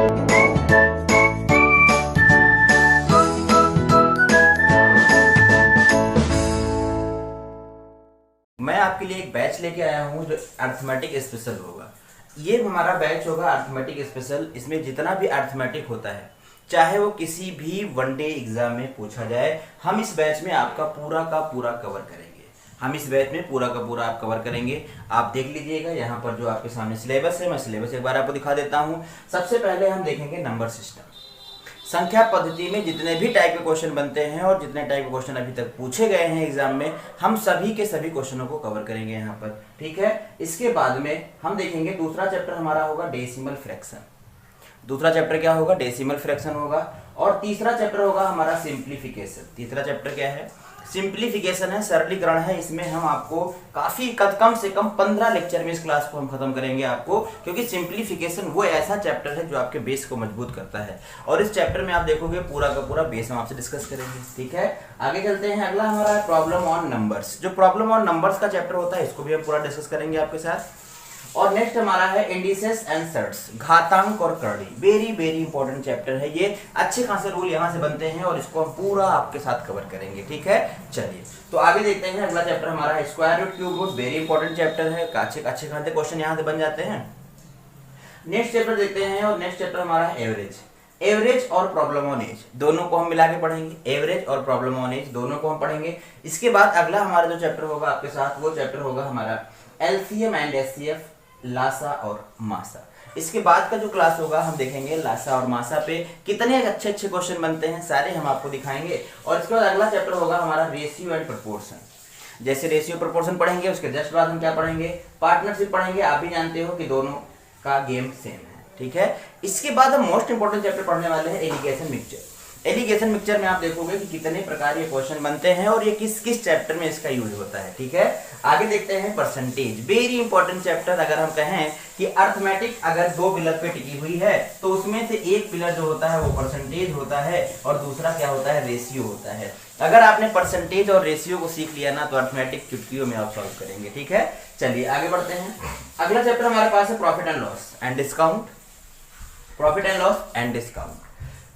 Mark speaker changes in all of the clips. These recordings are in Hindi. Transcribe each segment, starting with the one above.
Speaker 1: मैं आपके लिए एक बैच लेके आया हूँ जो अर्थमेटिक स्पेशल होगा। ये हमारा बैच होगा अर्थमेटिक स्पेशल। इसमें जितना भी अर्थमेटिक होता है, चाहे वो किसी भी वनडे एग्जाम में पूछा जाए, हम इस बैच में आपका पूरा का पूरा कवर करेंगे। हम इस बैच में पूरा का पूरा आप कवर करेंगे। आप देख लीजिएगा यहाँ पर जो आपके सामने सिलेबस है, मैं सिलेबस एक बार आपको दिखा देता हूँ। सबसे पहले हम देखेंगे नंबर सिस्टम। संख्या पद्धति में जितने भी टाइप के क्वेश्चन बनते हैं और जितने टाइप के क्वेश्चन अभी तक पूछे गए हैं एग्जाम में, हम सभी के सभी क्वेश्चनों को कवर करेंगे यहाँ पर, ठीक है। इसके बाद में हम देखेंगे दूसरा चैप्टर हमारा होगा डेसिमल फ्रैक्शन। दूसरा चैप्टर क्या होगा? डेसिमल फ्रैक्शन होगा। और तीसरा चैप्टर होगा हमारा सिंप्लीफिकेशन। तीसरा चैप्टर क्या है? सिंप्लीफिकेशन है, सरलीकरण है। इसमें हम आपको काफी कम से कम 15 लेक्चर में इस क्लास को हम खत्म करेंगे आपको, क्योंकि सिंप्लीफिकेशन वो ऐसा चैप्टर है जो आपके बेस को मजबूत करता है। और इस चैप्टर में आप देखोगे पूरा का पूरा बेस हम आपसे डिस्कस करेंगे, ठीक है। आगे चलते हैं। अगला हमारा है प्रॉब्लम ऑन नंबर्स। जो प्रॉब्लम ऑन नंबर्स का चैप्टर होता है, इसको भी हम पूरा डिस्कस करेंगे आपके साथ। और नेक्स्ट हमारा है इंडिसेस एंड सर्ट्स, घातांक और करड़ी। वेरी वेरी इंपॉर्टेंट चैप्टर है ये। अच्छे खासे रूल यहाँ से बनते हैं और इसको हम पूरा आपके साथ कवर करेंगे, ठीक है। चलिए तो आगे देखते हैं। अगला चैप्टर हमारा है square root, cube root. Very important chapter है। अच्छे खासे क्वेश्चन यहाँ से बन जाते हैं। नेक्स्ट चैप्टर देखते हैं और नेक्स्ट चैप्टर हमारा है एवरेज। एवरेज और प्रॉब्लम ऑन एज दोनों को हम मिला के पढ़ेंगे। एवरेज और प्रॉब्लम ऑन एज दोनों को हम पढ़ेंगे। इसके बाद अगला हमारा जो चैप्टर होगा आपके साथ, वो चैप्टर होगा हमारा एलसीएम एंड एचसीएफ, लासा और मासा। इसके बाद का जो क्लास होगा हम देखेंगे लासा और मासा पे कितने अच्छे अच्छे क्वेश्चन बनते हैं, सारे हम आपको दिखाएंगे। और इसके बाद अगला चैप्टर होगा हमारा रेशियो एंड प्रोपोर्शन। जैसे रेशियो प्रोपोर्शन पढ़ेंगे, उसके जस्ट बाद हम क्या पढ़ेंगे? पार्टनरशिप पढ़ेंगे। आप भी जानते हो कि दोनों का गेम सेम है, ठीक है। इसके बाद हम मोस्ट इंपोर्टेंट चैप्टर पढ़ने वाले हैं एलिगेशन मिक्सचर। एलिगेशन मिक्सचर में आप देखोगे कि कितने प्रकार के क्वेश्चन बनते हैं और ये किस किस चैप्टर में इसका यूज होता है, ठीक है। आगे देखते हैं परसेंटेज। Very important chapter. अगर हम कहें कि अर्थमेटिक अगर 2 पिलर पे टिकी हुई है, तो उसमें से एक पिलर जो होता है वो परसेंटेज होता है और दूसरा क्या होता है? रेशियो होता है। अगर आपने परसेंटेज और रेशियो को सीख लिया ना, तो अर्थमेटिक चुटकियों में आप सॉल्व करेंगे, ठीक है। चलिए आगे बढ़ते हैं। अगला चैप्टर हमारे पास है profit and loss and discount. Profit and loss and discount.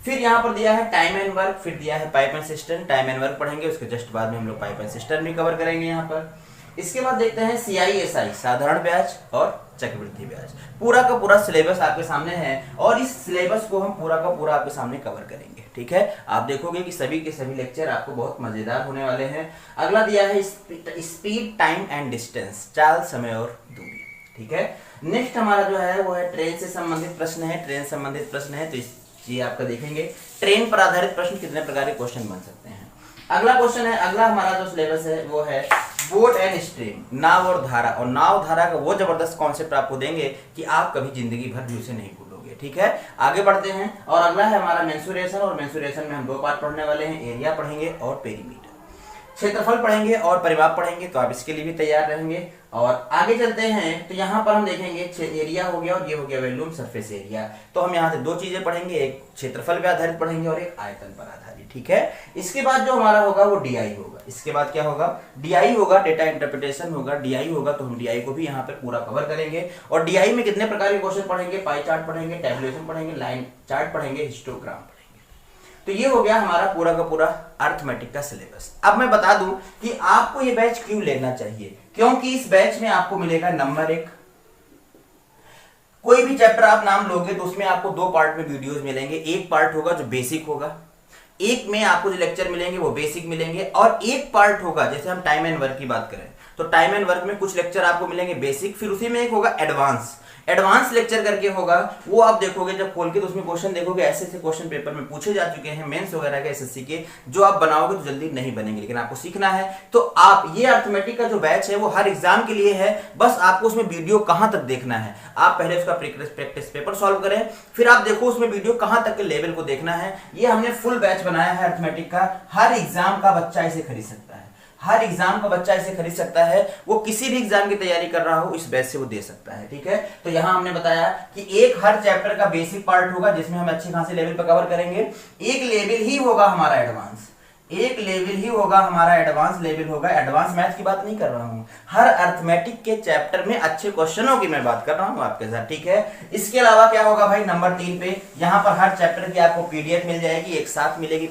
Speaker 1: फिर यहाँ पर दिया है टाइम एंड वर्क, फिर दिया है pipe and system. Time and work पढ़ेंगे, उसके जस्ट बाद में हम लोग पाइप एंड सिस्टम भी कवर करेंगे यहाँ पर। इसके बाद देखते हैं CISI, साधारण ब्याज और चक्रवृद्धि ब्याज। पूरा का पूरा सिलेबस आपके सामने है और इस सिलेबस को हम पूरा का पूरा आपके सामने कवर करेंगे, ठीक है। आप देखोगे कि सभी के सभी लेक्चर आपको बहुत मजेदार होने वाले हैं। अगला दिया है स्पीड, टाइम एंड डिस्टेंस, चाल, समय और दूरी, ठीक है। नेक्स्ट हमारा जो है वो है ट्रेन से संबंधित प्रश्न है। ट्रेन संबंधित प्रश्न है तो ये आपका देखेंगे। ट्रेन पर आधारित प्रश्न कितने प्रकार के क्वेश्चन बन सकते हैं। अगला क्वेश्चन है, अगला हमारा जो सिलेबस है वो है बोट एंड स्ट्रीम, नाव और धारा। और नाव धारा का वो जबरदस्त कॉन्सेप्ट आपको देंगे कि आप कभी जिंदगी भर भी उसे नहीं भूलोगे, ठीक है। आगे बढ़ते हैं। और अगला है हमारा मेंसुरेशन। और मेंसुरेशन में हम 2 पार्ट पढ़ने वाले हैं, एरिया पढ़ेंगे और पेरीमीटर। क्षेत्रफल पढ़ेंगे और परिमाप पढ़ेंगे, तो आप इसके लिए भी तैयार रहेंगे। और आगे चलते हैं तो यहाँ पर हम देखेंगे एरिया हो गया और ये हो गया वॉल्यूम, सरफेस एरिया। तो हम यहाँ से 2 चीजें पढ़ेंगे, एक क्षेत्रफल पे आधारित पढ़ेंगे और एक आयतन पर आधारित, ठीक है। इसके बाद जो हमारा होगा वो DI होगा। इसके बाद क्या होगा? DI होगा, डेटा इंटरप्रिटेशन होगा। DI होगा तो हम DI को भी यहाँ पे पूरा कवर करेंगे। और DI में कितने प्रकार के क्वेश्चन पढ़ेंगे? पाई चार्ट पढ़ेंगे, टैबुलेशन पढ़ेंगे, लाइन चार्ट पढ़ेंगे, हिस्टोग्राम। तो ये हो गया हमारा पूरा का पूरा अर्थमेटिक का सिलेबस। अब मैं बता दूं कि आपको ये बैच क्यों लेना चाहिए, क्योंकि इस बैच में आपको मिलेगा नंबर 1। कोई भी चैप्टर आप नाम लोगे तो उसमें आपको 2 पार्ट में वीडियोस मिलेंगे। एक पार्ट होगा जो बेसिक होगा, एक में आपको जो लेक्चर मिलेंगे वो बेसिक मिलेंगे, और एक पार्ट होगा जैसे हम टाइम एंड वर्क की बात करें तो टाइम एंड वर्क में कुछ लेक्चर आपको मिलेंगे बेसिक, फिर उसी में एक होगा एडवांस। एडवांस लेक्चर करके होगा वो आप देखोगे जब खोल के तो उसमें क्वेश्चन देखोगे, ऐसे ऐसे क्वेश्चन पेपर में पूछे जा चुके हैं मेंस वगैरह के, SSC के, जो आप बनाओगे तो जल्दी नहीं बनेंगे, लेकिन आपको सीखना है। तो आप ये अर्थमेटिक का जो बैच है वो हर एग्जाम के लिए है, बस आपको उसमें वीडियो कहां तक देखना है। आप पहले उसका प्रैक्टिस पेपर सॉल्व करें, फिर आप देखो उसमें वीडियो कहां तक के लेवल को देखना है। ये हमने फुल बैच बनाया है अर्थमेटिक का। हर एग्जाम का बच्चा इसे खरीद सकता है, हर एग्जाम का बच्चा इसे खरीद सकता है। वो किसी भी एग्जाम की तैयारी कर रहा हो इस बैच से वो दे सकता है, ठीक है। तो यहां हमने बताया कि एक हर चैप्टर का बेसिक पार्ट होगा जिसमें हम अच्छे खासे लेवल पर कवर करेंगे, एक लेवल ही होगा हमारा एडवांस, एक लेवल ही होगा हमारा, एडवांस लेवल होगा। एडवांस मैथ की बात नहीं कर रहा हूँ, हर अर्थमेटिक के चैप्टर में अच्छे क्वेश्चनों की मैं बात कर रहा हूँ आपके साथ, ठीक है। इसके अलावा क्या होगा भाई, नंबर 3 पे यहाँ पर हर चैप्टर की आपको पीडीएफ मिल जाएगी, एक साथ मिलेगी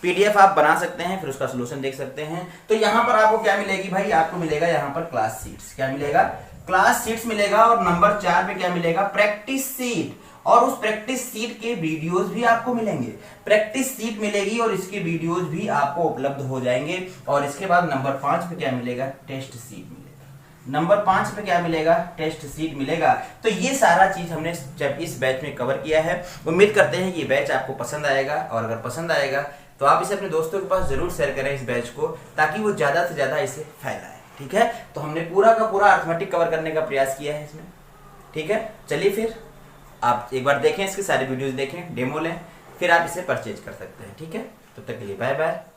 Speaker 1: पीडीएफ आप बना सकते हैं, फिर उसका सोल्यूशन देख सकते हैं। तो यहाँ पर आपको क्या मिलेगी भाई, आपको मिलेगा यहाँ पर क्लास शीट्स। क्या मिलेगा, क्लास शीट्स मिलेगा। और नंबर 4 पे क्या मिलेगा, प्रैक्टिस सीट। और उस प्रैक्टिस सीट के वीडियोस भी आपको मिलेंगे, प्रैक्टिस सीट मिलेगी और इसके वीडियोस भी आपको उपलब्ध हो जाएंगे। और इसके बाद नंबर 5 पे क्या मिलेगा, टेस्ट सीट मिलेगा। नंबर 5 पे क्या मिलेगा, टेस्ट सीट मिलेगा। तो ये सारा चीज हमने इस बैच में कवर किया है। उम्मीद करते हैं ये बैच आपको पसंद आएगा, और अगर पसंद आएगा तो आप इसे अपने दोस्तों के पास जरूर शेयर करें इस बैच को, ताकि वो ज्यादा से ज्यादा इसे फैलाएं, ठीक है। तो हमने पूरा का पूरा अर्थमेटिक कवर करने का प्रयास किया है इसमें, ठीक है। चलिए फिर आप एक बार देखें, इसकी सारी वीडियोस देखें, डेमो लें, फिर आप इसे परचेज कर सकते हैं, ठीक है। तब तक के लिए बाय बाय।